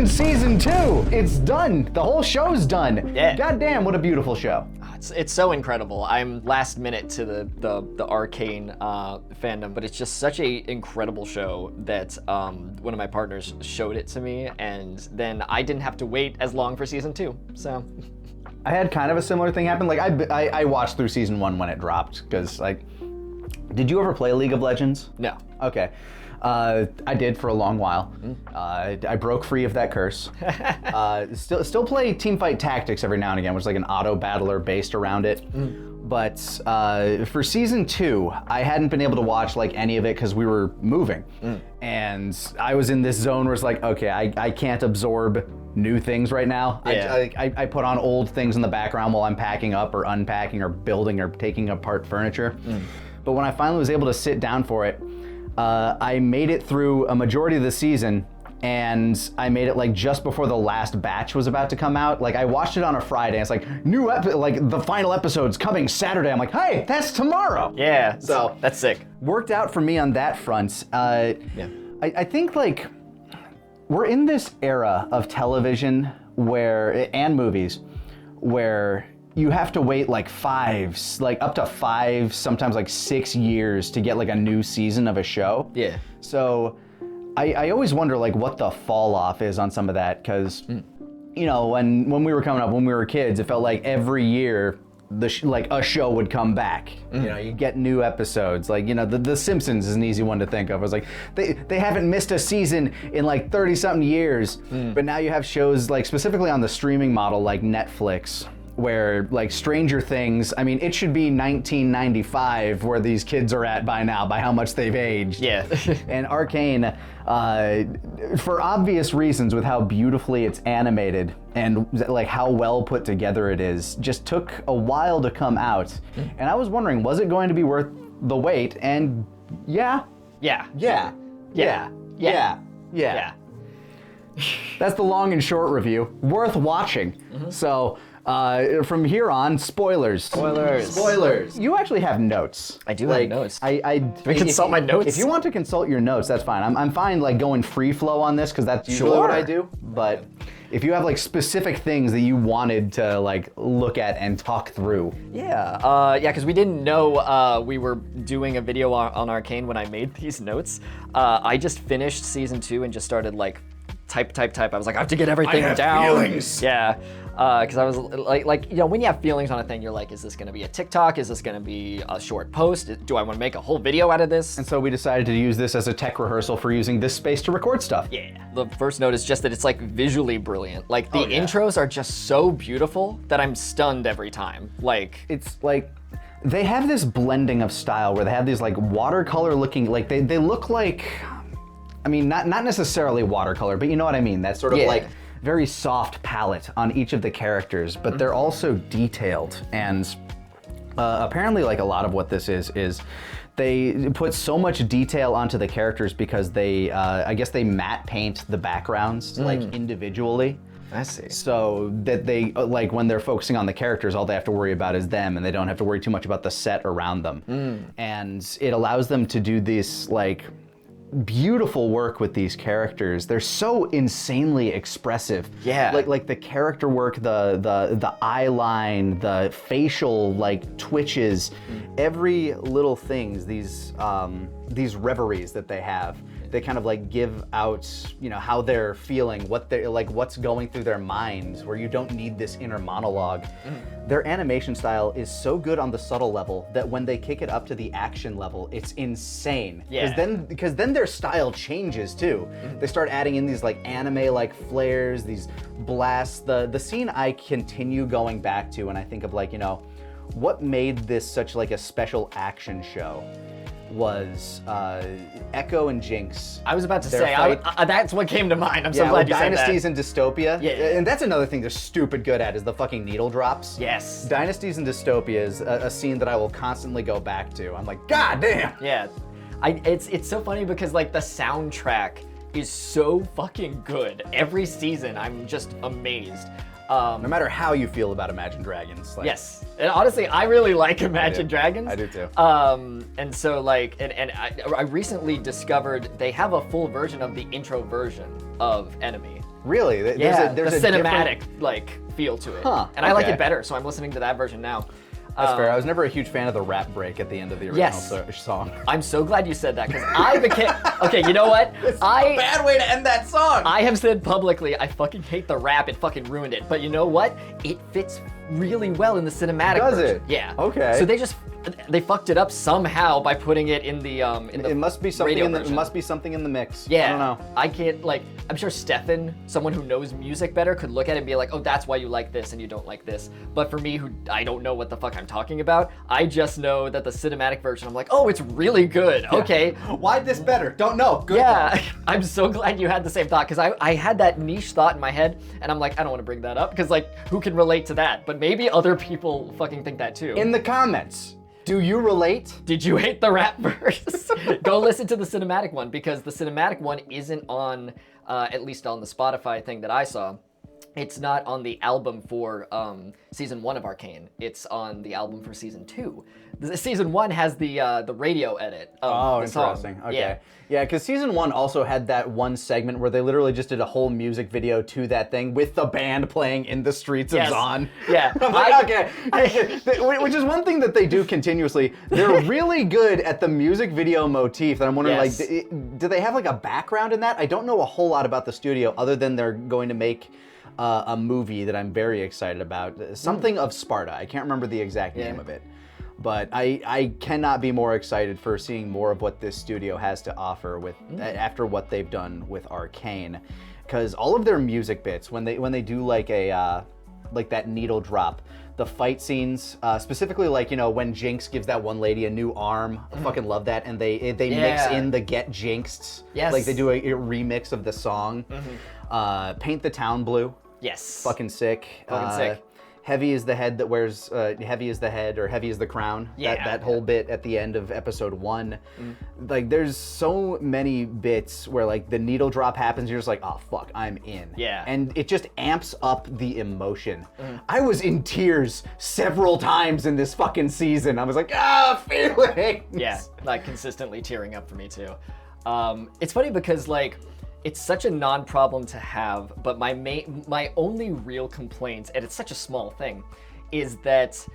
season 2. It's done. The whole show's done. Yeah. Goddamn, what a beautiful show. It's so incredible. I'm last minute to the Arcane fandom, but it's just such a incredible show that one of my partners showed it to me, and then I didn't have to wait as long for season 2. So I had kind of a similar thing happen. Like I watched through season 1 when it dropped, because like, did you ever play League of Legends? No. Okay. I did for a long while. I broke free of that curse. Still play Teamfight Tactics every now and again, which is like an auto battler based around it. But for season 2, I hadn't been able to watch like any of it because we were moving, and I was in this zone where it's like, okay, I can't absorb new things right now. Yeah. I put on old things in the background while I'm packing up or unpacking or building or taking apart furniture. But when I finally was able to sit down for it, I made it through a majority of the season, and I made it like just before the last batch was about to come out. Like I watched it on a Friday, and it's like like the final episode's coming Saturday. I'm like, hey, that's tomorrow. Yeah. So that's sick. Worked out for me on that front. I think like we're in this era of television and movies where you have to wait like up to 5, sometimes like 6 years to get like a new season of a show. Yeah. So I always wonder like what the fall off is on some of that, because you know, when we were coming up, when we were kids, it felt like every year like a show would come back. You know, you get new episodes. Like, you know, the Simpsons is an easy one to think of. It was like they haven't missed a season in like 30 something years, but now you have shows like specifically on the streaming model like Netflix, where like Stranger Things, I mean, it should be 1995 where these kids are at by now, by how much they've aged. Yeah. And Arcane, for obvious reasons with how beautifully it's animated and like how well put together it is, just took a while to come out. And I was wondering, was it going to be worth the wait? And yeah. That's the long and short review. Worth watching. So, from here on, spoilers. Spoilers. You actually have notes. I do have notes. Can we consult my notes? If you want to consult your notes, that's fine. I'm fine like going free flow on this, because that's usually what I do. But if you have like specific things that you wanted to like look at and talk through. Yeah, because we didn't know we were doing a video on Arcane when I made these notes. I just finished season 2 and just started like type. I was like, I have to get everything down. Feelings. Yeah. Because I was like, you know, when you have feelings on a thing, you're like, is this going to be a TikTok? Is this going to be a short post? Do I want to make a whole video out of this? And so we decided to use this as a tech rehearsal for using this space to record stuff. Yeah. The first note is just that it's like visually brilliant. Like the intros are just so beautiful that I'm stunned every time. Like it's like they have this blending of style where they have these like watercolor looking, like they look like, I mean, not necessarily watercolor, but you know what I mean? That sort of like very soft palette on each of the characters, but they're also detailed. And apparently like a lot of what this is they put so much detail onto the characters because they, I guess they matte paint the backgrounds like individually. I see. So that they, like when they're focusing on the characters, all they have to worry about is them, and they don't have to worry too much about the set around them. And it allows them to do this like beautiful work with these characters. They're so insanely expressive. Yeah. Like the character work, the eye line, the facial like twitches, every little things, these reveries that they have. They kind of like give out, you know, how they're feeling, what they're like, what's going through their minds, where you don't need this inner monologue. Their animation style is so good on the subtle level that when they kick it up to the action level, it's insane. Yeah. Because then their style changes too. They start adding in these like anime-like flares, these blasts. The scene I continue going back to when I think of like, you know, what made this such like a special action show was Echo and Jinx. I was about to say, that's what came to mind. I'm so glad you said that. Dynasties and Dystopia. Yeah. And that's another thing they're stupid good at, is the fucking needle drops. Yes. Dynasties and Dystopia is a scene that I will constantly go back to. I'm like, God damn! Yeah. It's so funny because like the soundtrack is so fucking good. Every season, I'm just amazed. No matter how you feel about Imagine Dragons. Like, yes. And honestly, I really like Imagine Dragons. I do too. And so like, and I recently discovered they have a full version of the intro version of Enemy, Really? There's the a cinematic different... like feel to it. Huh, And I like okay. it better, so I'm listening to that version now. That's fair. I was never a huge fan of the rap break at the end of the original song. I'm so glad you said that, because I became... Okay, you know what? Bad way to end that song! I have said publicly, I fucking hate the rap, it fucking ruined it. But you know what? It fits really well in the cinematic Does version. it? Yeah. Okay. So they fucked it up somehow by putting it in the It must be something radio in the, it version. must be something in the mix. Yeah. I don't know. I can't, like, I'm sure Stefan, someone who knows music better, could look at it and be like, oh, that's why you like this and you don't like this. But for me, who I don't know what the fuck I'm talking about, I just know that the cinematic version, I'm like, oh, it's really good. Yeah. Okay. Why this better? Don't know. Good. Yeah. I'm so glad you had the same thought, because I had that niche thought in my head, and I'm like, I don't want to bring that up, because, like, who can relate to that? But maybe other people fucking think that too. In the comments, do you relate? Did you hate the rap verse? Go listen to the cinematic one, because the cinematic one isn't on, at least on the Spotify thing that I saw. It's not on the album for season 1 of Arcane. It's on the album for season 2. Season 1 has the radio edit of the song. Interesting. Okay. Yeah, because season 1 also had that one segment where they literally just did a whole music video to that thing with the band playing in the streets of Zon. Yeah. I'm like, okay. Which is one thing that they do continuously. They're really good at the music video motif. And I'm wondering, Yes. like, do they have like a background in that? I don't know a whole lot about the studio other than they're going to make a movie that I'm very excited about. Something of Sparta. I can't remember the exact name of it. But I cannot be more excited for seeing more of what this studio has to offer with after what they've done with Arcane, because all of their music bits when they do like a like that needle drop, the fight scenes, specifically like, you know, when Jinx gives that one lady a new arm, I fucking love that, and they mix in the Get Jinxed, like they do a remix of the song. Paint the Town Blue. Yes. Fucking sick. Sick. Heavy is the head that wears, heavy is the head, or heavy is the crown. Yeah. That whole bit at the end of episode 1. Like, there's so many bits where, like, the needle drop happens, you're just like, oh, fuck, I'm in. Yeah. And it just amps up the emotion. I was in tears several times in this fucking season. I was like, feelings! Yeah, like, consistently tearing up for me, too. It's funny because, like, it's such a non-problem to have, but my only real complaint, and it's such a small thing, is that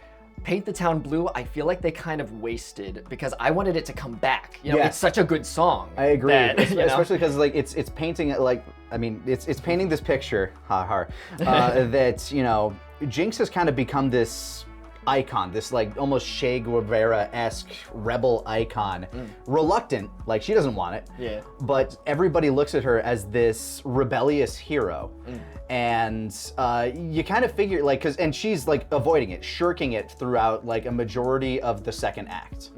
Paint the Town Blue, I feel like they kind of wasted, because I wanted it to come back. You know, it's such a good song. I agree, that, you know? especially because like it's painting it like, I mean, it's painting this picture, that, you know, Jinx has kind of become this icon, this like almost Che Guevara-esque rebel icon. Reluctant, like she doesn't want it. Yeah. But everybody looks at her as this rebellious hero. And you kind of figure like, and she's like avoiding it, shirking it throughout like a majority of the second act.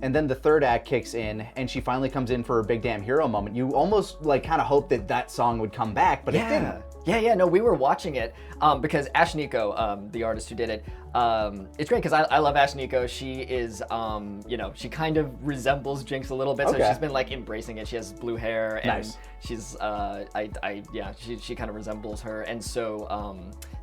And then the third act kicks in, and she finally comes in for her big damn hero moment. You almost like kind of hope that that song would come back, but it didn't. Yeah, no, we were watching it because Ash Nico, the artist who did it, it's great because I love Ash Nico. She is, you know, she kind of resembles Jinx a little bit, so she's been like embracing it. She has blue hair, and she's, she kind of resembles her. And so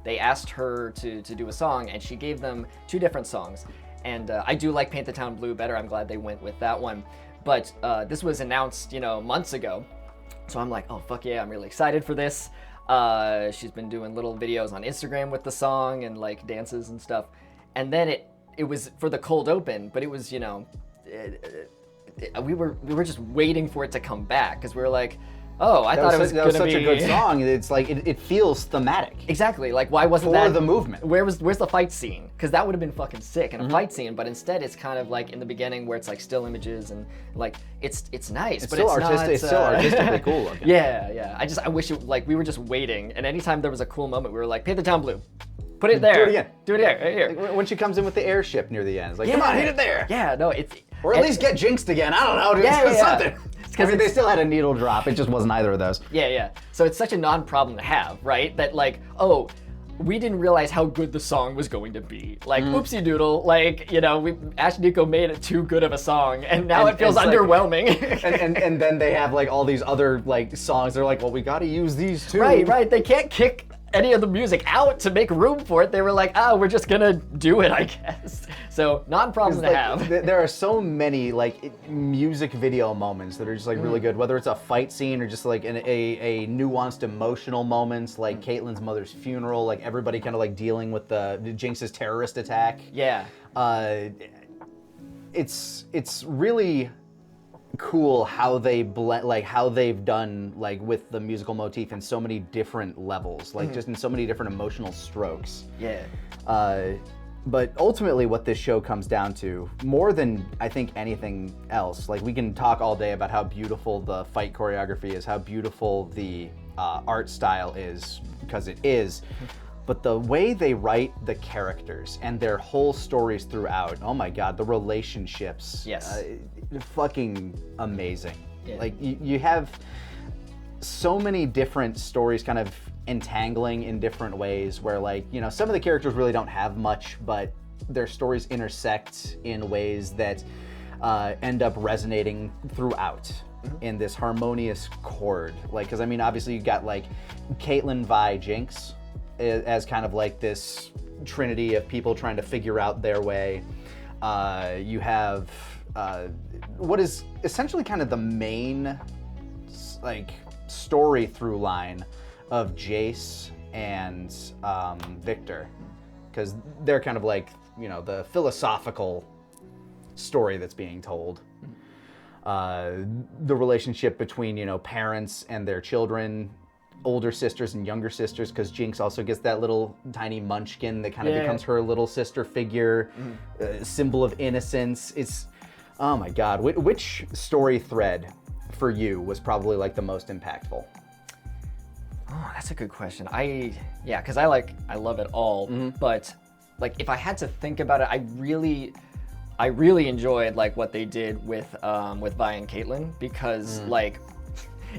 they asked her to do a song, and she gave them 2 different songs. And I do like Paint the Town Blue better. I'm glad they went with that one. But this was announced, you know, months ago. So I'm like, oh, fuck yeah, I'm really excited for this. She's been doing little videos on Instagram with the song and like dances and stuff. And then it was for the cold open, but it was, you know, we were just waiting for it to come back because we were like, oh, I thought it was going to be... such a good song. It's like, it feels thematic. Exactly. Like, why wasn't that... For the movement. Where's the fight scene? Because that would have been fucking sick in a fight scene, but instead it's kind of like in the beginning where it's like still images and like, it's nice, but still it's artistic, not... it's still artistically cool looking. Yeah. I wish it, like, we were just waiting, and anytime there was a cool moment, we were like, paint the town blue. Put it there. Do it again. Do it here, right here. Like when she comes in with the airship near the end. It's like, come on, hit it there. Yeah, no, it's... Or at least get jinxed again. I don't know. Something. Because they still had a needle drop. It just wasn't either of those. Yeah. So it's such a non-problem to have, right? That like, oh, we didn't realize how good the song was going to be. Like, oopsie doodle, like, you know, Ash Nico made it too good of a song, and now it feels underwhelming. Like, and then they have like all these other like songs. They're like, well, we got to use these too. Right. They can't kick any of the music out to make room for it. They were like, we're just gonna do it, I guess. So not a problem to Like, have. there are so many like music video moments that are just like really good, whether it's a fight scene or just like a nuanced emotional moments, like Caitlyn's mother's funeral, like everybody kind of like dealing with the Jinx's terrorist attack. Yeah. It's really cool how they blend, like how they've done like with the musical motif in so many different levels, like just in so many different emotional strokes. Yeah. But ultimately what this show comes down to, more than I think anything else, like we can talk all day about how beautiful the fight choreography is, how beautiful the art style is, because it is, but the way they write the characters and their whole stories throughout, oh my God, the relationships. Yes. Fucking amazing. Yeah. Like you have so many different stories kind of entangling in different ways where, like, you know, some of the characters really don't have much, but their stories intersect in ways that end up resonating throughout in this harmonious chord. Like, because I mean, obviously you got like Caitlyn, Vi, Jinx as kind of like this trinity of people trying to figure out their way. You have what is essentially kind of the main like story through line of Jace and Victor, because they're kind of like, you know, the philosophical story that's being told. The relationship between, you know, parents and their children, older sisters and younger sisters, because Jinx also gets that little tiny munchkin that kind of becomes her little sister figure, symbol of innocence. It's, oh my God, which story thread for you was probably like the most impactful? Oh, that's a good question. Because I love it all, but like if I had to think about it, I really enjoyed like what they did with Vi and Caitlyn, because like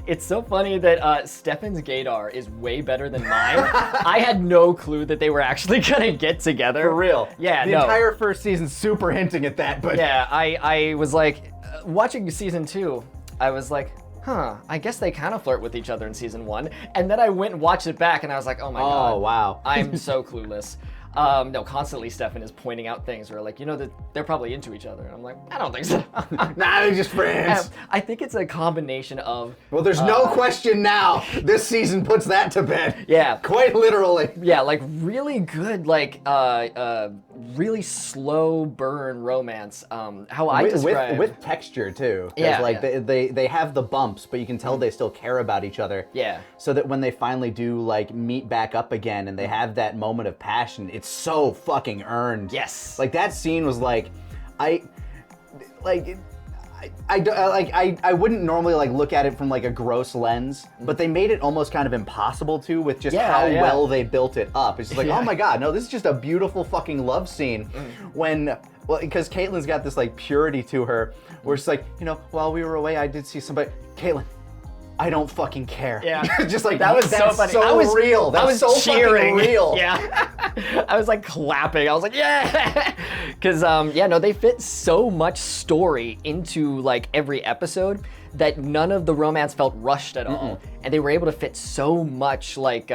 it's so funny that Stefan's gaydar is way better than mine. I had no clue that they were actually gonna get together. For real. Yeah, the entire first season's super hinting at that, but yeah, I was like watching season 2, I was like, I guess they kind of flirt with each other in season 1. And then I went and watched it back and I was like, oh my God. Oh, wow. I'm so clueless. No, constantly Stefan is pointing out things where like, you know, that they're probably into each other. And I'm like, I don't think so. Nah, they're just friends. I think it's a combination of... Well, there's no question now. This season puts that to bed. Yeah. Quite literally. Yeah, like really good, like really slow burn romance. How I describe with texture too. 'Cause, Yeah, like yeah. they have the bumps, but you can tell they still care about each other. Yeah. So that when they finally do like meet back up again and they have that moment of passion, it's so fucking earned. Yes. Like that scene was like, I wouldn't normally like look at it from like a gross lens, but they made it almost kind of impossible to with just how well they built it up. It's just like, oh my God, no, this is just a beautiful fucking love scene. When, well, because Caitlyn's got this like purity to her, where it's like, you know, while we were away, I did see somebody. Caitlyn, I don't fucking care. Yeah. Just like that was that's so funny. so real. That's I was so cheering. fucking real. Yeah. I was like clapping. I was like, yeah. Because they fit so much story into like every episode that none of the romance felt rushed at all, and they were able to fit so much like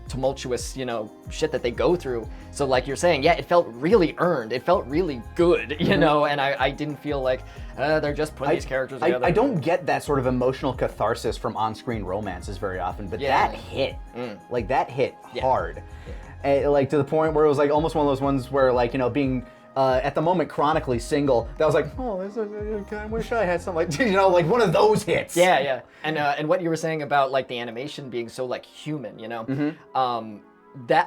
tumultuous, you know, shit that they go through. So like you're saying, yeah, it felt really earned. It felt really good, you know, and I didn't feel like they're just putting these characters together. I don't get that sort of emotional catharsis from on-screen romances very often, but that hit. Like that hit hard. Like to the point where it was like almost one of those ones where like, you know, being at the moment chronically single, that was like, oh, I wish I had something like, you know, like one of those hits. Yeah. And what you were saying about like the animation being so like human, you know, that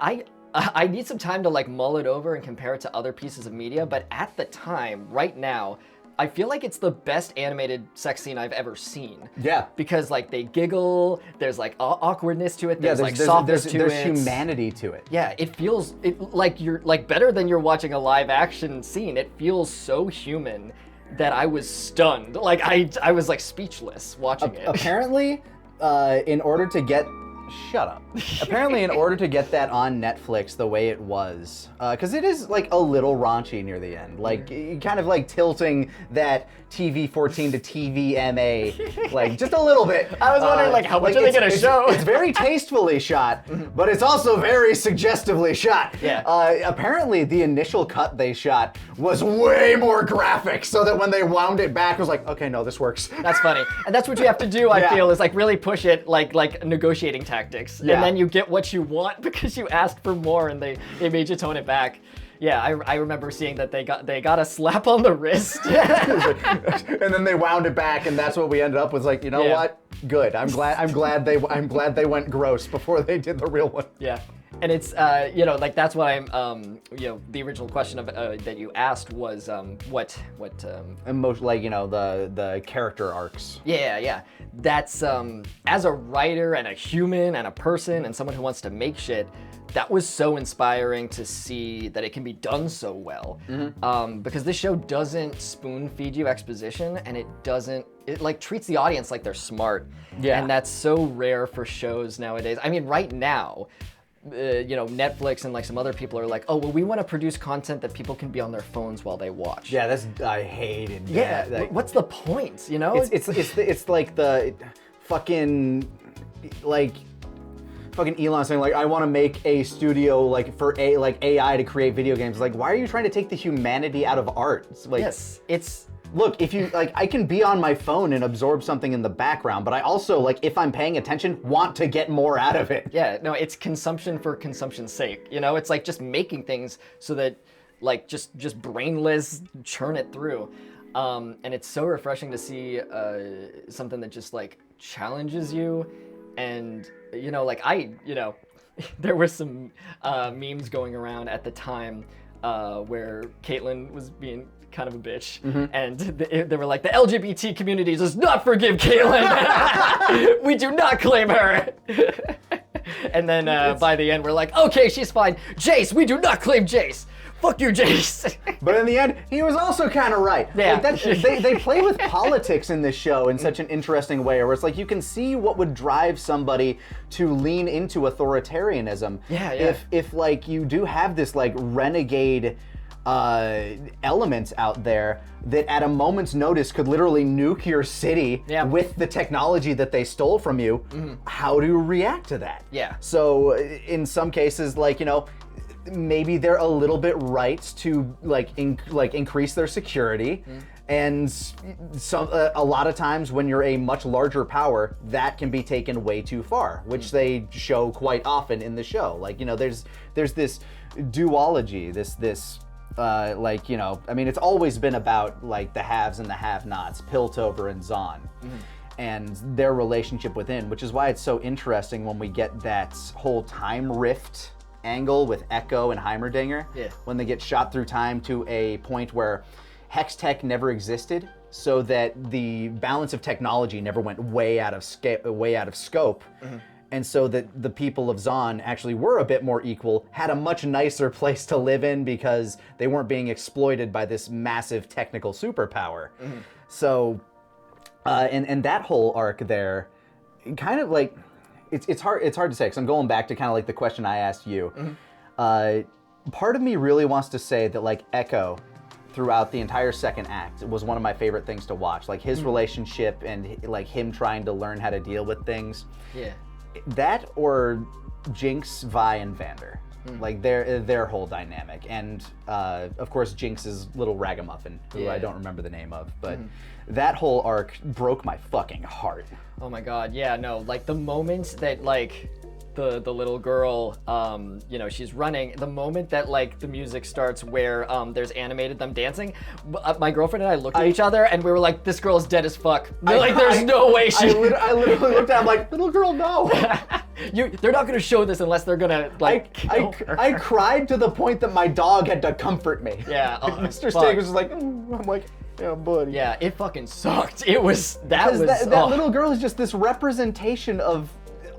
I need some time to like mull it over and compare it to other pieces of media, but at the time, right now, I feel like it's the best animated sex scene I've ever seen. Yeah. Because like they giggle, there's like awkwardness to it, there's like softness to it. There's humanity to it. Yeah, it feels like you're like better than you're watching a live action scene. It feels so human that I was stunned. Like I was like speechless watching it. Apparently, in order to get Shut up. Apparently, in order to get that on Netflix the way it was, because it is like a little raunchy near the end, like kind of like tilting that TV 14 to TV MA, like just a little bit. I was wondering like how much are they gonna show? It's very tastefully shot, but it's also very suggestively shot. Yeah. Apparently, the initial cut they shot was way more graphic, so that when they wound it back, it was like, okay, no, this works. That's funny, and that's what you have to do. I Yeah. feel is like really push it like negotiating tactics, Yeah. and then you get what you want because you asked for more, and they made you tone it back. Yeah, I remember seeing that they got a slap on the wrist. And then they wound it back, and that's what we ended up with. Like, you know Yeah. what? Good. I'm glad they went gross before they did the real one. Yeah, and it's like that's what I'm the original question of that you asked was what Emotion, like the character arcs. Yeah. That's as a writer and a human and a person and someone who wants to make shit, that was so inspiring to see that it can be done so well. Because this show doesn't spoon feed you exposition, and it like treats the audience like they're smart. Yeah. And that's so rare for shows nowadays. I mean, right now, Netflix and like some other people are like, oh, well, we want to produce content that people can be on their phones while they watch. Yeah, I hated that. Yeah. Like, What's the point? You know? it's like the fucking Elon saying like, I want to make a studio like for AI to create video games. Like, why are you trying to take the humanity out of art? It's like, yes. It's look, if you like, I can be on my phone and absorb something in the background, but I also, like, if I'm paying attention, want to get more out of it. Yeah, no, it's consumption for consumption's sake. It's like just making things so that, like, just brainless churn it through. And it's so refreshing to see something that just like challenges you, and there were some memes going around at the time where Caitlyn was being kind of a bitch, and they were like, the LGBT community does not forgive Caitlyn. We do not claim her. And then by the end, we're like, okay, she's fine. Jace, we do not claim Jace. Fuck you, Jace. But in the end, he was also kind of right. Yeah. Like they play with politics in this show in such an interesting way, where it's like you can see what would drive somebody to lean into authoritarianism. Yeah. If like you do have this like renegade elements out there that at a moment's notice could literally nuke your city with the technology that they stole from you, how do you react to that? Yeah. So in some cases, like, maybe they're a little bit right to increase their security, and a lot of times when you're a much larger power, that can be taken way too far, which they show quite often in the show. Like, there's this duology, this I mean, it's always been about like the haves and the have-nots, Piltover and Zahn, and their relationship within, which is why it's so interesting when we get that whole time rift angle with Echo and Heimerdinger, when they get shot through time to a point where hex tech never existed, so that the balance of technology never went way out of scope. And so that the people of Zahn actually were a bit more equal, had a much nicer place to live in because they weren't being exploited by this massive technical superpower. So, and that whole arc there, kind of like, it's hard to say, because I'm going back to kind of like the question I asked you. Part of me really wants to say that like Echo, throughout the entire second act, was one of my favorite things to watch. Like his relationship and like him trying to learn how to deal with things. Yeah. That or Jinx, Vi, and Vander. Like their whole dynamic. And of course Jinx's little ragamuffin, who I don't remember the name of, but that whole arc broke my fucking heart. Oh my god, yeah, no, like the moment that like the little girl, she's running, the moment that like the music starts where there's animated them dancing, my girlfriend and I looked at each other and we were like, this girl's dead as fuck. There's no way she... I literally looked at him like, little girl, no. They're not gonna show this unless they're gonna like kill her. I cried to the point that my dog had to comfort me. Yeah. Mr. Stig was just like, I'm like, yeah, buddy. Yeah, it fucking sucked. That little girl is just this representation of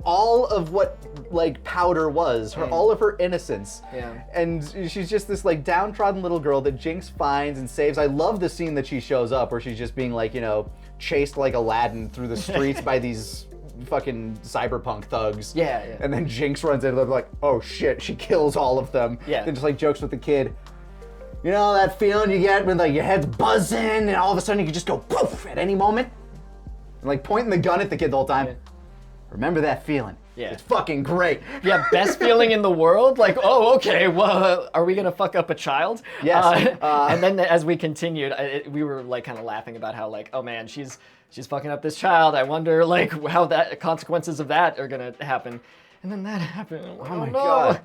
all of what like Powder was, all of her innocence. Yeah. And she's just this like downtrodden little girl that Jinx finds and saves. I love the scene that she shows up where she's just being like, chased like Aladdin through the streets by these fucking cyberpunk thugs. Yeah, yeah. And then Jinx runs in and they're like, oh shit, she kills all of them. Yeah. And just like jokes with the kid. You know that feeling you get when like your head's buzzing and all of a sudden you can just go poof at any moment? And like pointing the gun at the kid the whole time. Yeah. Remember that feeling. Yeah. It's fucking great. Yeah, best feeling in the world? Like, oh, okay, well, are we gonna fuck up a child? Yes. And then as we continued, we were like kind of laughing about how like, oh man, she's fucking up this child. I wonder like how that consequences of that are gonna happen. And then that happened. Oh my God.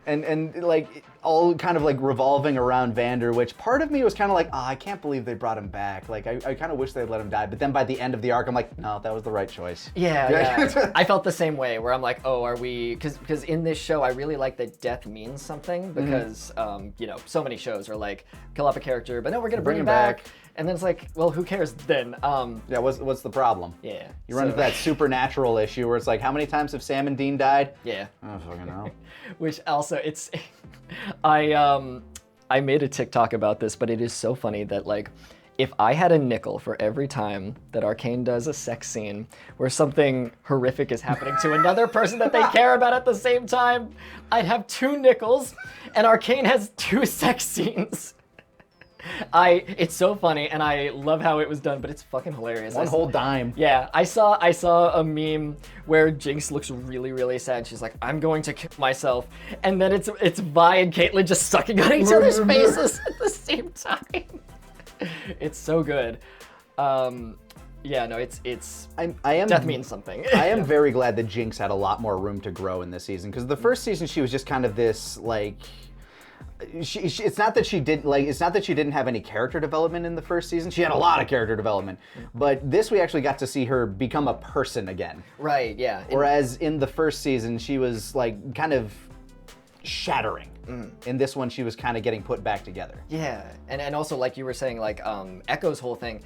And like all kind of like revolving around Vander, which part of me was kind of like, oh, I can't believe they brought him back. Like I kind of wish they'd let him die. But then by the end of the arc, I'm like, no, that was the right choice. Yeah. I felt the same way where I'm like, oh, are we, because in this show, I really like that death means something because, you know, so many shows are like, kill off a character, but no, we're going to bring him back. And then it's like, well, who cares then? Yeah, what's the problem? Yeah. You run into that supernatural issue where it's like, how many times have Sam and Dean died? Yeah. I don't fucking know. Which also, it's, I made a TikTok about this, but it is so funny that like, if I had a nickel for every time that Arcane does a sex scene where something horrific is happening to another person that they care about at the same time, I'd have 2 nickels, and Arcane has 2 sex scenes. It's so funny, and I love how it was done, but it's fucking hilarious. One whole dime. Yeah, I saw a meme where Jinx looks really, really sad. She's like, I'm going to kill myself. And then it's Vi and Caitlyn just sucking on each other's faces at the same time. It's so good. Yeah, no, it's I am death means something. I am very glad that Jinx had a lot more room to grow in this season, because the first season she was just kind of this like it's not that she didn't have any character development in the first season. She had a lot of character development, but this we actually got to see her become a person again. Right, yeah. Whereas in the first season she was like kind of shattering. In this one she was kind of getting put back together. Yeah, and also like you were saying, like Echo's whole thing,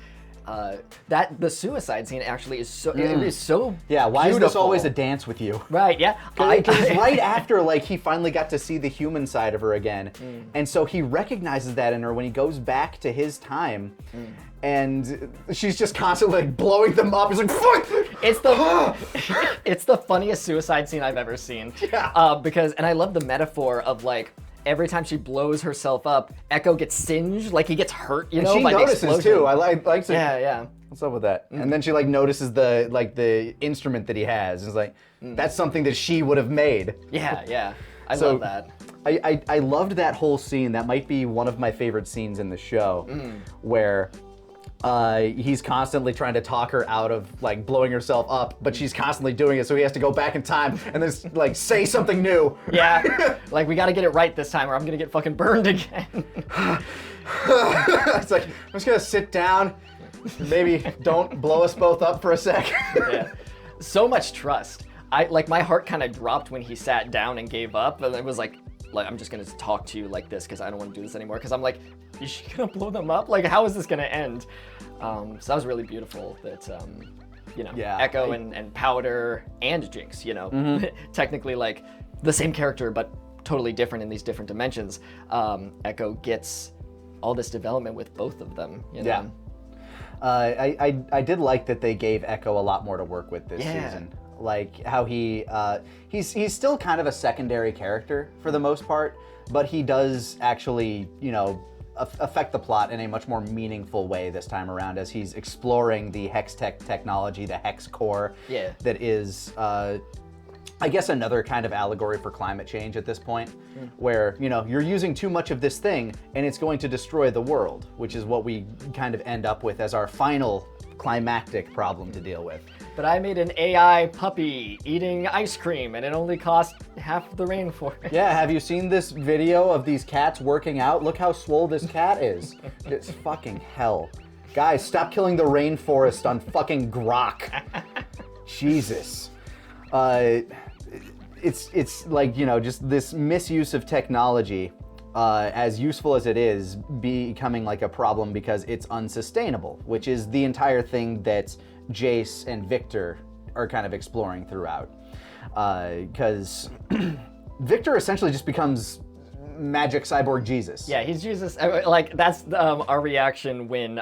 that the suicide scene actually is so it is so yeah. Why beautiful. is this always a dance with you? Right. Yeah. Because right after like he finally got to see the human side of her again, and so he recognizes that in her when he goes back to his time, and she's just constantly like blowing them up. He's like, fuck! It's the funniest suicide scene I've ever seen. Yeah. Because I love the metaphor of like, every time she blows herself up, Echo gets singed, like he gets hurt, you know, and she by notices the explosion. too. I like to. Yeah. What's up with that? And then she like notices the instrument that he has. It's like that's something that she would have made. Yeah. I love that. I loved that whole scene. That might be one of my favorite scenes in the show, where he's constantly trying to talk her out of like blowing herself up, but she's constantly doing it, so he has to go back in time and then like say something new. Yeah, like we gotta get it right this time or I'm gonna get fucking burned again. It's like, I'm just gonna sit down, maybe don't blow us both up for a sec. Yeah, so much trust. My heart kind of dropped when he sat down and gave up, and it was like I'm just gonna talk to you like this because I don't want to do this anymore, because I'm like, is she gonna blow them up? Like, how is this gonna end? So that was really beautiful that, you know, Echo and Powder and Jinx, you know, technically like the same character, but totally different in these different dimensions. Echo gets all this development with both of them, you know? Yeah. I did like that they gave Echo a lot more to work with this season. Like how he's still kind of a secondary character for the most part, but he does actually, you know, affect the plot in a much more meaningful way this time around, as he's exploring the hex technology, the hex core, that is, I guess, another kind of allegory for climate change at this point, where, you know, you're using too much of this thing and it's going to destroy the world, which is what we kind of end up with as our final climactic problem to deal with. But I made an AI puppy eating ice cream, and it only cost half the rainforest. Yeah, have you seen this video of these cats working out? Look how swole this cat is. It's fucking hell. Guys, stop killing the rainforest on fucking grok. Jesus. It's like, you know, just this misuse of technology, as useful as it is, becoming like a problem because it's unsustainable, which is the entire thing that Jace and Victor are kind of exploring throughout. Because Victor essentially just becomes magic cyborg Jesus. Yeah, he's Jesus. Like, that's our reaction when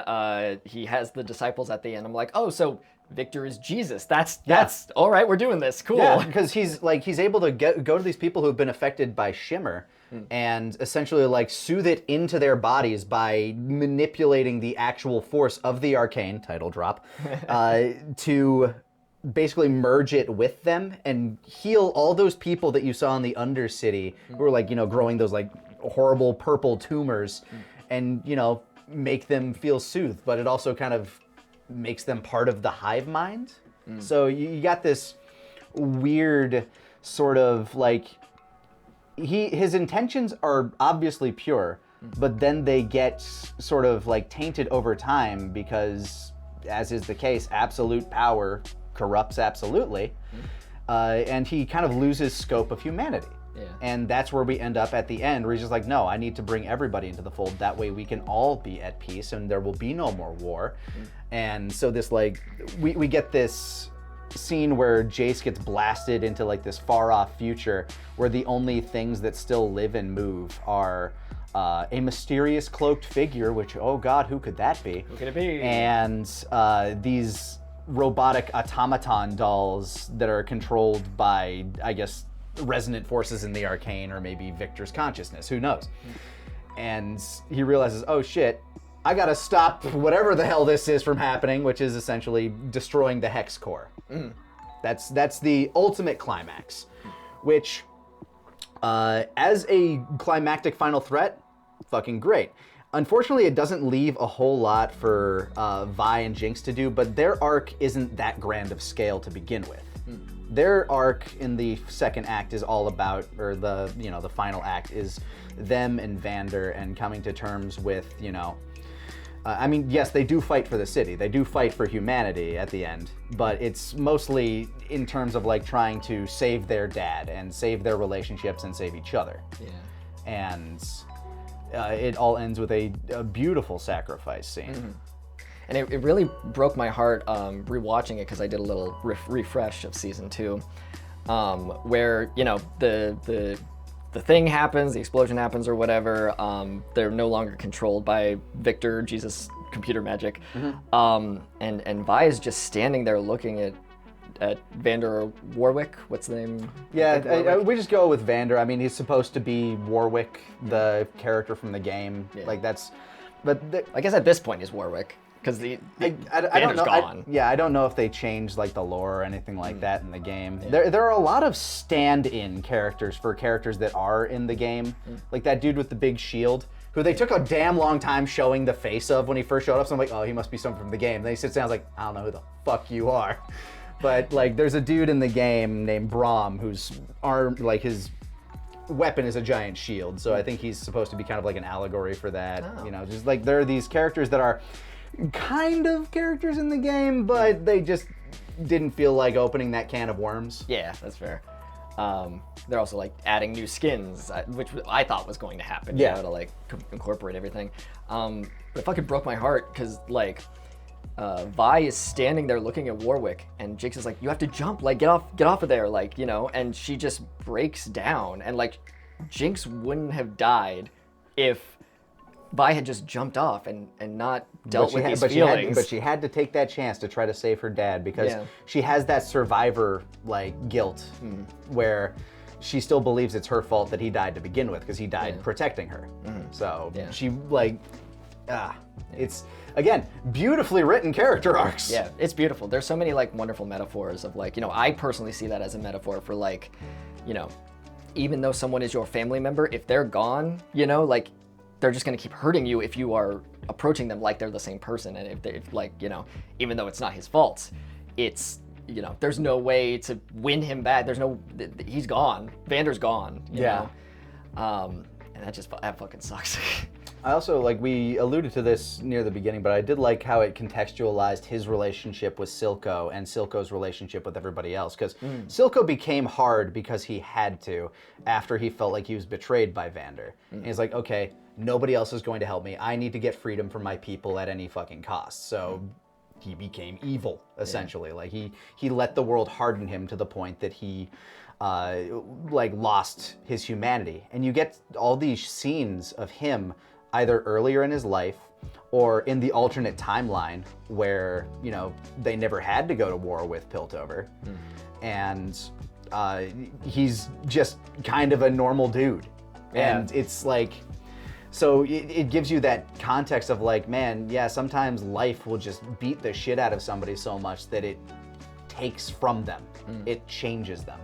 he has the disciples at the end. I'm like, oh, so Victor is Jesus. That's all right. We're doing this. Cool. Yeah, because he's able to go to these people who have been affected by Shimmer and essentially like soothe it into their bodies by manipulating the actual force of the Arcane, title drop, to basically merge it with them and heal all those people that you saw in the Undercity who were like, growing those like horrible purple tumors and, make them feel soothed. But it also kind of makes them part of the hive mind. So you got this weird sort of like, his intentions are obviously pure, but then they get sort of like tainted over time because, as is the case, absolute power corrupts absolutely, and he kind of loses scope of humanity. Yeah. And that's where we end up at the end, where he's just like, no, I need to bring everybody into the fold. That way we can all be at peace and there will be no more war. And so this like, we get this scene where Jace gets blasted into like this far off future where the only things that still live and move are a mysterious cloaked figure, which, oh God, who could that be? Who could it be? And these robotic automaton dolls that are controlled by, I guess, resonant forces in the Arcane, or maybe Victor's consciousness, who knows? And he realizes, oh shit, I gotta stop whatever the hell this is from happening, which is essentially destroying the Hex Core. That's the ultimate climax, which, as a climactic final threat, fucking great. Unfortunately, it doesn't leave a whole lot for Vi and Jinx to do, but their arc isn't that grand of scale to begin with. Their arc in the second act is all about, or the final act is them and Vander and coming to terms with, I mean, yes, they do fight for the city. They do fight for humanity at the end, but it's mostly in terms of like trying to save their dad and save their relationships and save each other. Yeah. And it all ends with a beautiful sacrifice scene. And it really broke my heart rewatching it because I did a little refresh of season 2, where the thing happens, the explosion happens or whatever. They're no longer controlled by Victor, Jesus, computer magic, and Vi is just standing there looking at Vander Warwick. What's the name? Yeah, we just go with Vander. I mean, he's supposed to be Warwick, the character from the game. Yeah. Like that's, but I guess at this point he's Warwick. Because I don't know. Gone. I don't know if they changed like the lore or anything like that in the game. Yeah. There are a lot of stand-in characters for characters that are in the game. Like that dude with the big shield, who they took a damn long time showing the face of when he first showed up. So I'm like, oh, he must be someone from the game. Then he sits down, I was like, I don't know who the fuck you are. But like, there's a dude in the game named Braum whose arm, like his weapon is a giant shield. So I think he's supposed to be kind of like an allegory for that. Oh. Just like there are these characters that are kind of characters in the game, but they just didn't feel like opening that can of worms. Yeah, that's fair. They're also like adding new skins, which I thought was going to happen. Yeah. To like incorporate everything. But it fucking broke my heart because like Vi is standing there looking at Warwick, and Jinx is like, "You have to jump, like get off of there, like And she just breaks down, and like Jinx wouldn't have died if Vi had just jumped off and not dealt with these feelings. But she had to take that chance to try to save her dad because she has that survivor like guilt where she still believes it's her fault that he died to begin with because he died protecting her. So she like, it's again beautifully written character arcs. Yeah, it's beautiful. There's so many like wonderful metaphors of like I personally see that as a metaphor for like, even though someone is your family member, if they're gone, like. They're just going to keep hurting you if you are approaching them like they're the same person. And if they like, even though it's not his fault, it's, there's no way to win him back. He's gone. Vander's gone. You know? And that fucking sucks. I also, like, we alluded to this near the beginning, but I did like how it contextualized his relationship with Silco and Silco's relationship with everybody else. Because Silco became hard because he had to after he felt like he was betrayed by Vander. And he's like, okay, nobody else is going to help me. I need to get freedom for my people at any fucking cost. So he became evil, essentially. Like, he let the world harden him to the point that he lost his humanity. And you get all these scenes of him either earlier in his life or in the alternate timeline where, you know, they never had to go to war with Piltover, and he's just kind of a normal dude. Yeah. And it's like, so it gives you that context of like, man, yeah, sometimes life will just beat the shit out of somebody so much that it takes from them. It changes them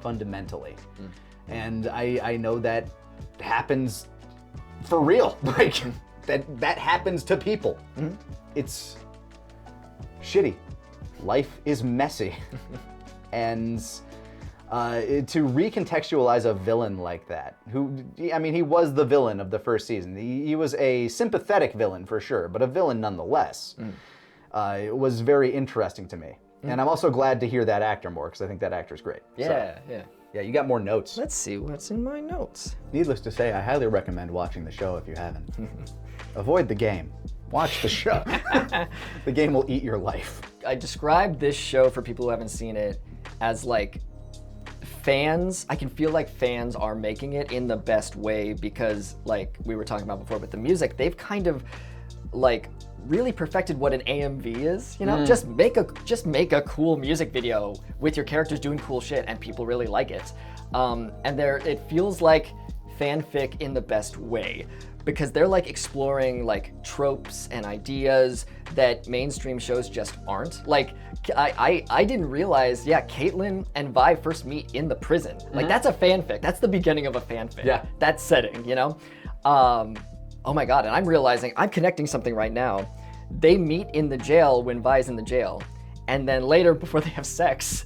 fundamentally. And I know that happens for real. Like, that happens to people. It's shitty. Life is messy. And to recontextualize a villain like that, who, I mean, he was the villain of the first season. He was a sympathetic villain for sure, but a villain nonetheless. It was very interesting to me. And I'm also glad to hear that actor more, because I think that actor's great. Yeah. Yeah, you got more notes. Let's see what's in my notes. Needless to say, I highly recommend watching the show if you haven't. Avoid the game. Watch the show. The game will eat your life. I described this show for people who haven't seen it as like fans. I can feel like fans are making it in the best way because, like we were talking about before with the music, they've kind of like really perfected what an AMV is, you know? Just make a cool music video with your characters doing cool shit and people really like it. And it feels like fanfic in the best way, because they're like exploring like tropes and ideas that mainstream shows just aren't. Like I didn't realize, Caitlyn and Vi first meet in the prison. Like that's a fanfic. That's the beginning of a fanfic. Yeah. That setting, you know? Oh my God, and I'm realizing, I'm connecting something right now. They meet in the jail when Vi's in the jail, and then later before they have sex,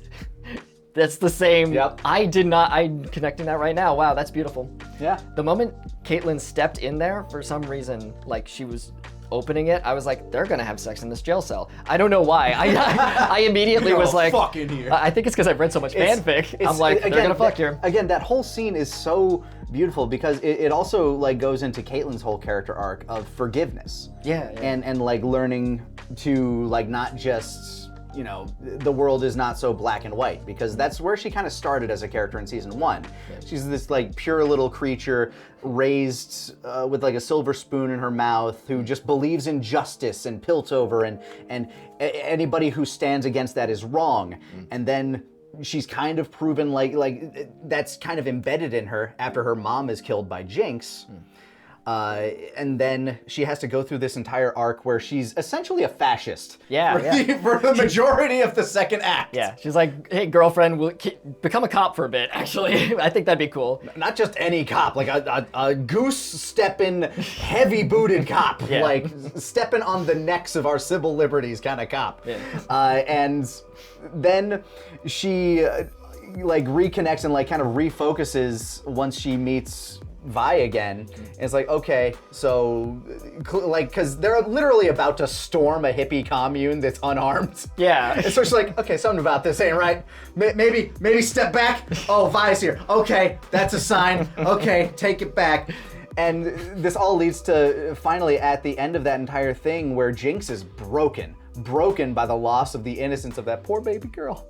that's the same. Yep. I'm connecting that right now. Wow, that's beautiful. Yeah. The moment Caitlyn stepped in there, for some reason, like she was opening it, I was like, they're gonna have sex in this jail cell. I don't know why. I immediately was like, fuck in here. I think it's because I've read so much fanfic. I'm like, they're gonna fuck here. Again, that whole scene is so beautiful because it also like goes into Caitlyn's whole character arc of forgiveness. Yeah. And like learning to like not just, you know, the world is not so black and white, because that's where she kind of started as a character in season 1. She's this like pure little creature raised with like a silver spoon in her mouth, who just believes in justice and Piltover, and anybody who stands against that is wrong. And then she's kind of proven like that's kind of embedded in her after her mom is killed by Jinx. And then she has to go through this entire arc where she's essentially a fascist. For the majority of the second act. Yeah, she's like, hey, girlfriend, we'll become a cop for a bit, actually. I think that'd be cool. Not just any cop, like a goose-stepping, heavy-booted cop. Yeah. Like, stepping on the necks of our civil liberties kind of cop. Yeah. And then she, like, reconnects and, like, kind of refocuses once she meets Vi again. And it's like, okay, so, like, because they're literally about to storm a hippie commune that's unarmed. Yeah. And so she's like, okay, something about this ain't right. Maybe step back. Oh, Vi's here. Okay, that's a sign. Okay, take it back. And this all leads to finally at the end of that entire thing where Jinx is broken by the loss of the innocence of that poor baby girl.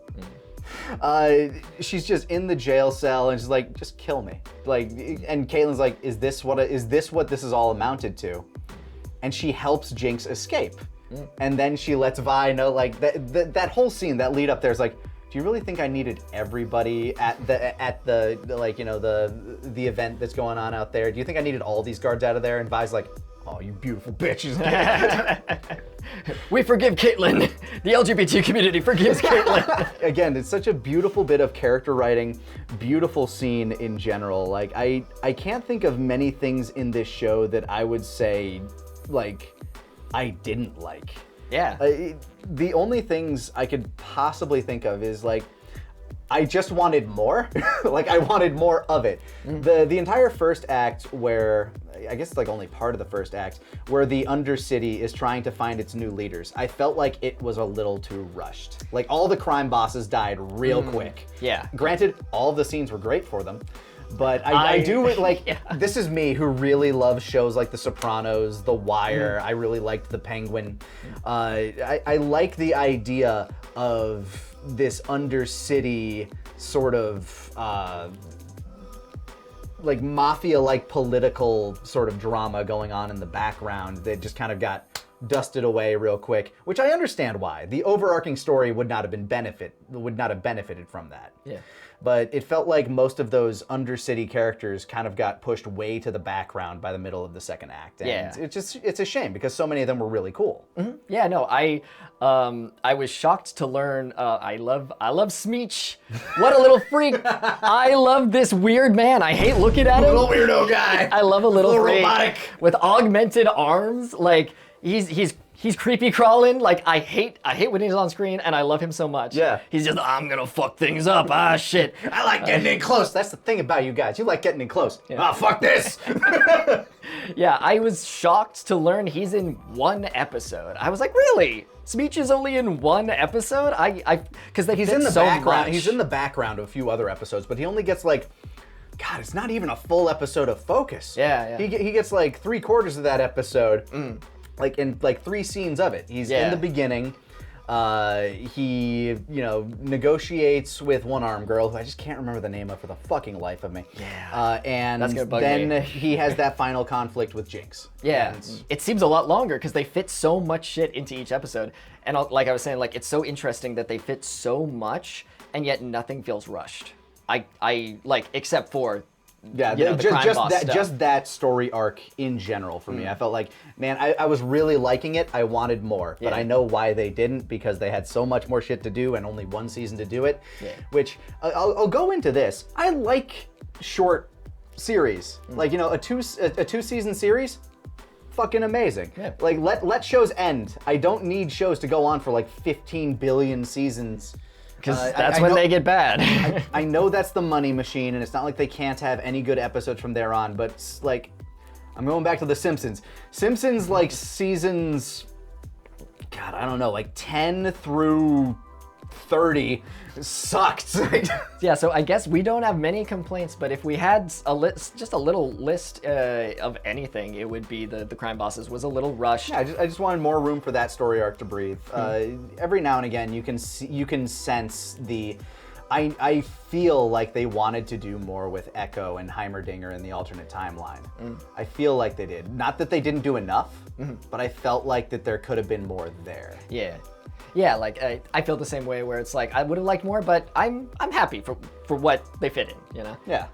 She's just in the jail cell and she's like, just kill me. Like, and Caitlyn's like, is this what this is all amounted to? And she helps Jinx escape. And then she lets Vi know, like, that whole scene, that lead up there is like, do you really think I needed everybody at the like, you know, the event that's going on out there? Do you think I needed all these guards out of there? And Vi's like, oh, you beautiful bitches. We forgive Caitlyn. The LGBT community forgives Caitlyn. Again, it's such a beautiful bit of character writing, beautiful scene in general. Like, I can't think of many things in this show that I would say, like, I didn't like. Yeah. The only things I could possibly think of is, like, I just wanted more. Like, I wanted more of it. The entire first act where, I guess it's like only part of the first act, where the Undercity is trying to find its new leaders, I felt like it was a little too rushed. Like, all the crime bosses died real quick. Yeah. Granted, all of the scenes were great for them, but I do, like, this is me who really loves shows like The Sopranos, The Wire. I really liked The Penguin. I like the idea of this Undercity sort of like mafia-like political sort of drama going on in the background that just kind of got dusted away real quick, which I understand why. The overarching story would not have benefited from that. Yeah. But it felt like most of those Undercity characters kind of got pushed way to the background by the middle of the second act. And Yeah. it's a shame because so many of them were really cool. Mm-hmm. Yeah, no, I was shocked to learn. I love Smeech. What a little freak! I love this weird man. I hate looking at him. Little weirdo guy. I love a little freak robotic with augmented arms. Like he's creepy crawling. Like I hate when he's on screen, and I love him so much. Yeah. He's just I'm gonna fuck things up. Ah shit. I like getting in close. That's the thing about you guys. You like getting in close. Ah, fuck this. Yeah, I was shocked to learn he's in one episode. I was like, really? Smeech is only in one episode? Because he's in the so background. much. He's in the background of a few other episodes, but he only gets like, God, it's not even a full episode of focus. Yeah. He gets like 3/4 of that episode, like in like 3 scenes of it. He's in the beginning. He, negotiates with one armed girl who I just can't remember the name of for the fucking life of me. Yeah. And That's gonna bug then me. he has that final conflict with Jinx. Yeah, And it seems a lot longer because they fit so much shit into each episode. And like I was saying, like it's so interesting that they fit so much and yet nothing feels rushed. I like, except for the crime boss stuff. Just that story arc in general for me. I felt like, man, I was really liking it. I wanted more, but I know why they didn't, because they had so much more shit to do and only 1 season to do it. Yeah. Which I'll go into this. I like short series, like a 2-season series. Fucking amazing. Yeah. Like let shows end. I don't need shows to go on for like 15 billion seasons. Because that's when they get bad. I know that's the money machine, and it's not like they can't have any good episodes from there on, but like, I'm going back to The Simpsons. Simpsons, like, seasons, God, I don't know, like 10 through 30 sucked. Yeah, so I guess we don't have many complaints, but if we had just a little list of anything, it would be the crime bosses was a little rushed. Yeah, I just wanted more room for that story arc to breathe. Every now and again, you can sense the. I feel like they wanted to do more with Echo and Heimerdinger in the alternate timeline. I feel like they did. Not that they didn't do enough, but I felt like that there could have been more there. Yeah, like I feel the same way, where it's like I would have liked more, but I'm happy for what they fit in, Yeah.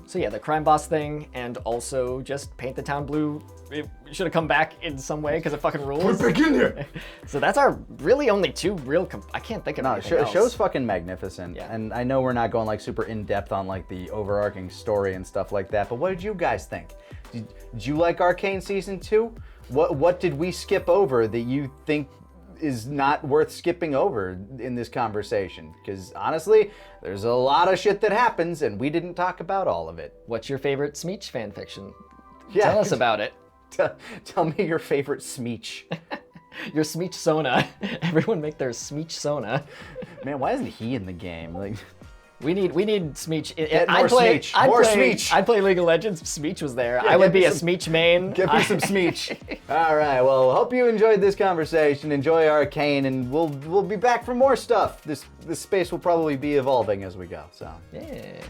So yeah, the crime boss thing, and also just paint the town blue. It should have come back in some way because it fucking rules. Put it back in there. So that's our really only 2 real. I can't think of anything else. Show's fucking magnificent. Yeah. And I know we're not going like super in depth on like the overarching story and stuff like that, but what did you guys think? Did you like Arcane season 2? What did we skip over that you think is not worth skipping over in this conversation? Because honestly, there's a lot of shit that happens and we didn't talk about all of it. What's your favorite Smeech fanfiction? Yeah. Tell us about it. Tell me your favorite Smeech. Your Smeech Sona. Everyone make their Smeech Sona. Man, why isn't he in the game? Like, we need Smeech. Get more Smeech. More Smeech. I'd play League of Legends if Smeech was there. Yeah, I would be a Smeech main. Give me some Smeech. All right. Well, hope you enjoyed this conversation. Enjoy Arcane, and we'll be back for more stuff. This space will probably be evolving as we go. So. Yeah.